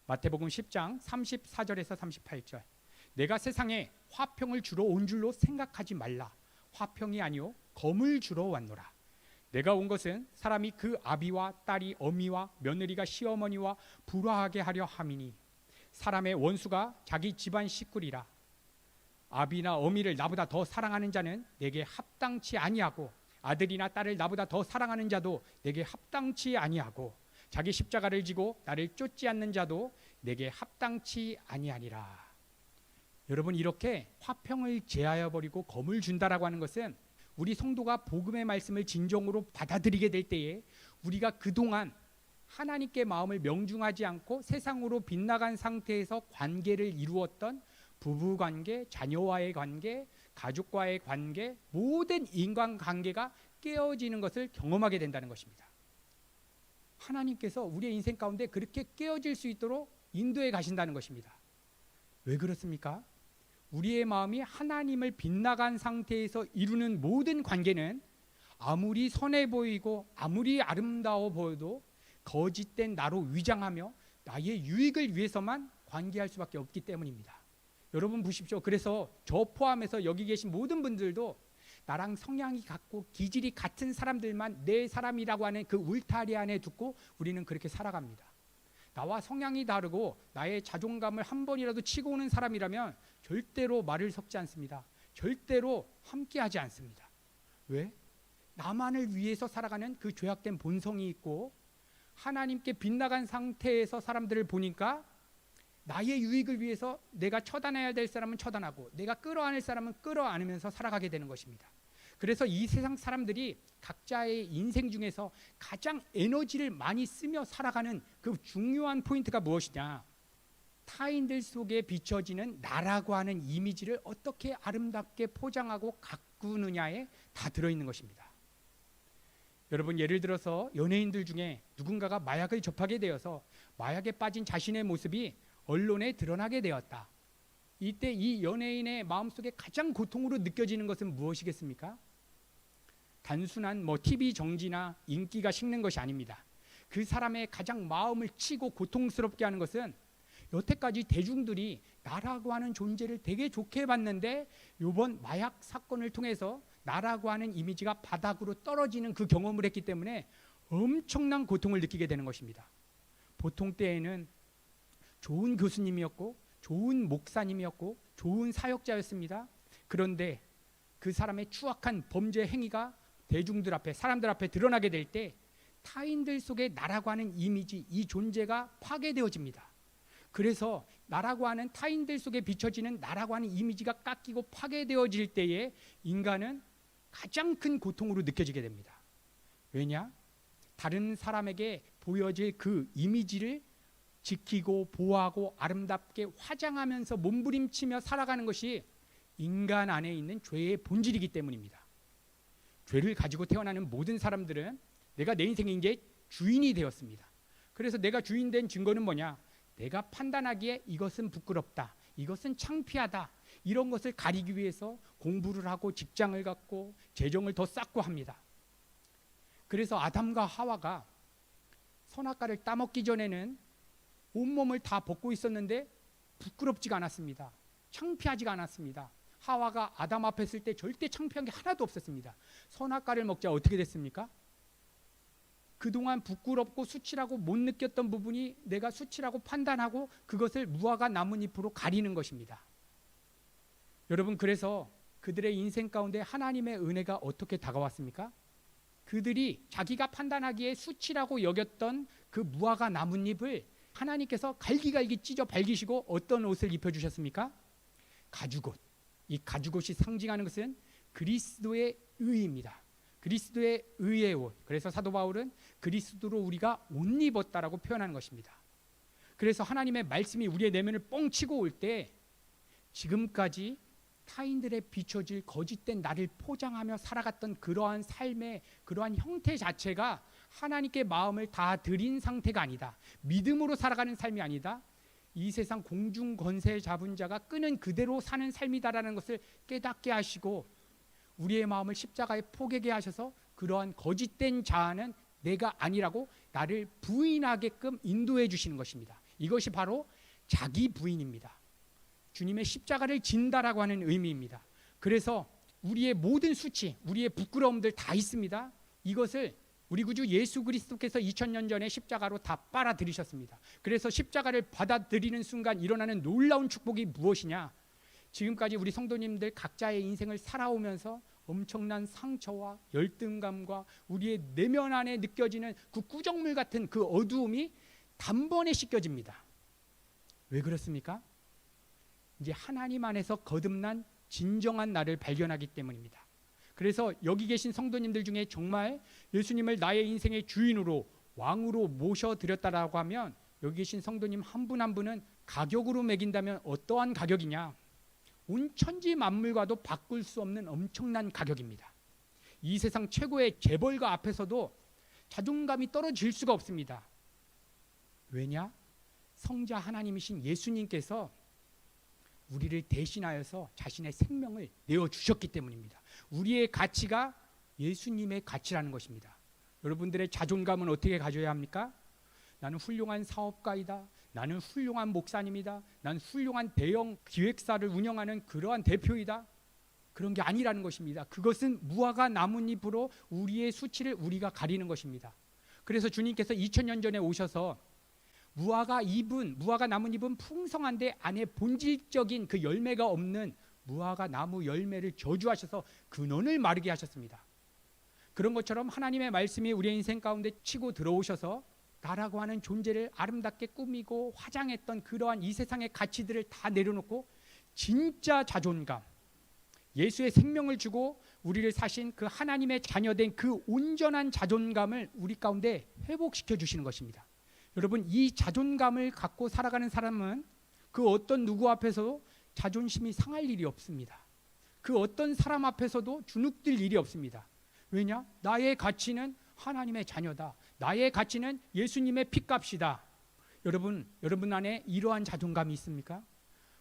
마태복음 10장 34절에서 38절. 내가 세상에 화평을 주러 온 줄로 생각하지 말라. 화평이 아니요 검을 주러 왔노라. 내가 온 것은 사람이 그 아비와 딸이 어미와 며느리가 시어머니와 불화하게 하려 함이니 사람의 원수가 자기 집안 식구리라. 아비나 어미를 나보다 더 사랑하는 자는 내게 합당치 아니하고 아들이나 딸을 나보다 더 사랑하는 자도 내게 합당치 아니하고 자기 십자가를 지고 나를 쫓지 않는 자도 내게 합당치 아니하니라. 여러분, 이렇게 화평을 제하여 버리고 검을 준다라고 하는 것은 우리 성도가 복음의 말씀을 진정으로 받아들이게 될 때에 우리가 그동안 하나님께 마음을 명중하지 않고 세상으로 빗나간 상태에서 관계를 이루었던 부부관계, 자녀와의 관계, 가족과의 관계, 모든 인간관계가 깨어지는 것을 경험하게 된다는 것입니다. 하나님께서 우리의 인생 가운데 그렇게 깨어질 수 있도록 인도해 가신다는 것입니다. 왜 그렇습니까? 우리의 마음이 하나님을 빗나간 상태에서 이루는 모든 관계는 아무리 선해 보이고 아무리 아름다워 보여도 거짓된 나로 위장하며 나의 유익을 위해서만 관계할 수밖에 없기 때문입니다. 여러분 보십시오. 그래서 저 포함해서 여기 계신 모든 분들도 나랑 성향이 같고 기질이 같은 사람들만 내 사람이라고 하는 그 울타리 안에 두고 우리는 그렇게 살아갑니다. 나와 성향이 다르고 나의 자존감을 한 번이라도 치고 오는 사람이라면 절대로 말을 섞지 않습니다. 절대로 함께하지 않습니다. 왜? 나만을 위해서 살아가는 그 죄악된 본성이 있고 하나님께 빗나간 상태에서 사람들을 보니까 나의 유익을 위해서 내가 처단해야 될 사람은 처단하고 내가 끌어안을 사람은 끌어안으면서 살아가게 되는 것입니다. 그래서 이 세상 사람들이 각자의 인생 중에서 가장 에너지를 많이 쓰며 살아가는 그 중요한 포인트가 무엇이냐? 타인들 속에 비춰지는 나라고 하는 이미지를 어떻게 아름답게 포장하고 가꾸느냐에 다 들어있는 것입니다. 여러분, 예를 들어서 연예인들 중에 누군가가 마약을 접하게 되어서 마약에 빠진 자신의 모습이 언론에 드러나게 되었다. 이때 이 연예인의 마음속에 가장 고통으로 느껴지는 것은 무엇이겠습니까? 단순한 TV 정지나 인기가 식는 것이 아닙니다. 그 사람의 가장 마음을 치고 고통스럽게 하는 것은 여태까지 대중들이 나라고 하는 존재를 되게 좋게 봤는데 이번 마약 사건을 통해서 나라고 하는 이미지가 바닥으로 떨어지는 그 경험을 했기 때문에 엄청난 고통을 느끼게 되는 것입니다. 보통 때에는 좋은 교수님이었고 좋은 목사님이었고 좋은 사역자였습니다. 그런데 그 사람의 추악한 범죄 행위가 대중들 앞에, 사람들 앞에 드러나게 될 때 타인들 속에 나라고 하는 이미지, 이 존재가 파괴되어집니다. 그래서 나라고 하는 타인들 속에 비춰지는 나라고 하는 이미지가 깎이고 파괴되어질 때에 인간은 가장 큰 고통으로 느껴지게 됩니다. 왜냐? 다른 사람에게 보여질 그 이미지를 지키고 보호하고 아름답게 화장하면서 몸부림치며 살아가는 것이 인간 안에 있는 죄의 본질이기 때문입니다. 죄를 가지고 태어나는 모든 사람들은 내가 내 인생의 이제 주인이 되었습니다. 그래서 내가 주인 된 증거는 뭐냐? 내가 판단하기에 이것은 부끄럽다, 이것은 창피하다, 이런 것을 가리기 위해서 공부를 하고 직장을 갖고 재정을 더 쌓고 합니다. 그래서 아담과 하와가 선악과를 따먹기 전에는 온몸을 다 벗고 있었는데 부끄럽지가 않았습니다. 창피하지가 않았습니다. 하와가 아담 앞에 있을 때 절대 창피한 게 하나도 없었습니다. 선악과를 먹자 어떻게 됐습니까? 그동안 부끄럽고 수치라고 못 느꼈던 부분이 내가 수치라고 판단하고 그것을 무화과 나뭇잎으로 가리는 것입니다. 여러분, 그래서 그들의 인생 가운데 하나님의 은혜가 어떻게 다가왔습니까? 그들이 자기가 판단하기에 수치라고 여겼던 그 무화과 나뭇잎을 하나님께서 갈기갈기 찢어 발기시고 어떤 옷을 입혀주셨습니까? 가죽옷. 이 가죽옷이 상징하는 것은 그리스도의 의입니다. 그리스도의 의의 옷. 그래서 사도 바울은 그리스도로 우리가 옷 입었다라고 표현하는 것입니다. 그래서 하나님의 말씀이 우리의 내면을 뻥치고 올 때 지금까지 타인들의 비춰질 거짓된 나를 포장하며 살아갔던 그러한 삶의 그러한 형태 자체가 하나님께 마음을 다 드린 상태가 아니다. 믿음으로 살아가는 삶이 아니다. 이 세상 공중 권세 잡은 자가 끄는 그대로 사는 삶이다라는 것을 깨닫게 하시고 우리의 마음을 십자가에 포개게 하셔서 그러한 거짓된 자아는 내가 아니라고 나를 부인하게끔 인도해 주시는 것입니다. 이것이 바로 자기 부인입니다. 주님의 십자가를 진다라고 하는 의미입니다. 그래서 우리의 모든 수치, 우리의 부끄러움들 다 있습니다. 이것을 우리 구주 예수 그리스도께서 2000년 전에 십자가로 다 빨아들이셨습니다. 그래서 십자가를 받아들이는 순간 일어나는 놀라운 축복이 무엇이냐? 지금까지 우리 성도님들 각자의 인생을 살아오면서 엄청난 상처와 열등감과 우리의 내면 안에 느껴지는 그 꾸정물 같은 그 어두움이 단번에 씻겨집니다. 왜 그렇습니까? 이제 하나님 안에서 거듭난 진정한 나를 발견하기 때문입니다. 그래서 여기 계신 성도님들 중에 정말 예수님을 나의 인생의 주인으로 왕으로 모셔드렸다라고 하면 여기 계신 성도님 한 분 한 분은 가격으로 매긴다면 어떠한 가격이냐? 온 천지 만물과도 바꿀 수 없는 엄청난 가격입니다. 이 세상 최고의 재벌가 앞에서도 자존감이 떨어질 수가 없습니다. 왜냐? 성자 하나님이신 예수님께서 우리를 대신하여서 자신의 생명을 내어주셨기 때문입니다. 우리의 가치가 예수님의 가치라는 것입니다. 여러분들의 자존감은 어떻게 가져야 합니까? 나는 훌륭한 사업가이다. 나는 훌륭한 목사님이다. 난 훌륭한 대형 기획사를 운영하는 그러한 대표이다. 그런 게 아니라는 것입니다. 그것은 무화과 나뭇잎으로 우리의 수치를 우리가 가리는 것입니다. 그래서 주님께서 2000년 전에 오셔서 무화과 나뭇잎은 풍성한데 안에 본질적인 그 열매가 없는 무화과 나무 열매를 저주하셔서 근원을 마르게 하셨습니다. 그런 것처럼 하나님의 말씀이 우리의 인생 가운데 치고 들어오셔서 나라고 하는 존재를 아름답게 꾸미고 화장했던 그러한 이 세상의 가치들을 다 내려놓고 진짜 자존감, 예수의 생명을 주고 우리를 사신 그 하나님의 자녀된 그 온전한 자존감을 우리 가운데 회복시켜 주시는 것입니다. 여러분, 이 자존감을 갖고 살아가는 사람은 그 어떤 누구 앞에서도 자존심이 상할 일이 없습니다. 그 어떤 사람 앞에서도 주눅들 일이 없습니다. 왜냐? 나의 가치는 하나님의 자녀다. 나의 가치는 예수님의 핏값이다. 여러분 안에 이러한 자존감이 있습니까?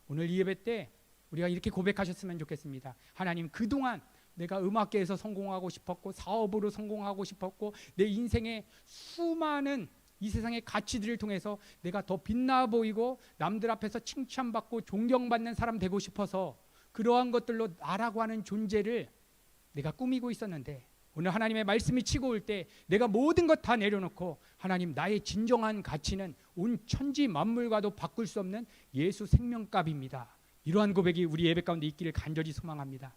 오늘 이 예배 때 우리가 이렇게 고백하셨으면 좋겠습니다. 하나님, 그동안 내가 음악계에서 성공하고 싶었고 사업으로 성공하고 싶었고 내 인생의 수많은 이 세상의 가치들을 통해서 내가 더 빛나 보이고 남들 앞에서 칭찬받고 존경받는 사람 되고 싶어서 그러한 것들로 나라고 하는 존재를 내가 꾸미고 있었는데 오늘 하나님의 말씀이 치고 올 때 내가 모든 것 다 내려놓고 하나님, 나의 진정한 가치는 온 천지 만물과도 바꿀 수 없는 예수 생명값입니다. 이러한 고백이 우리 예배 가운데 있기를 간절히 소망합니다.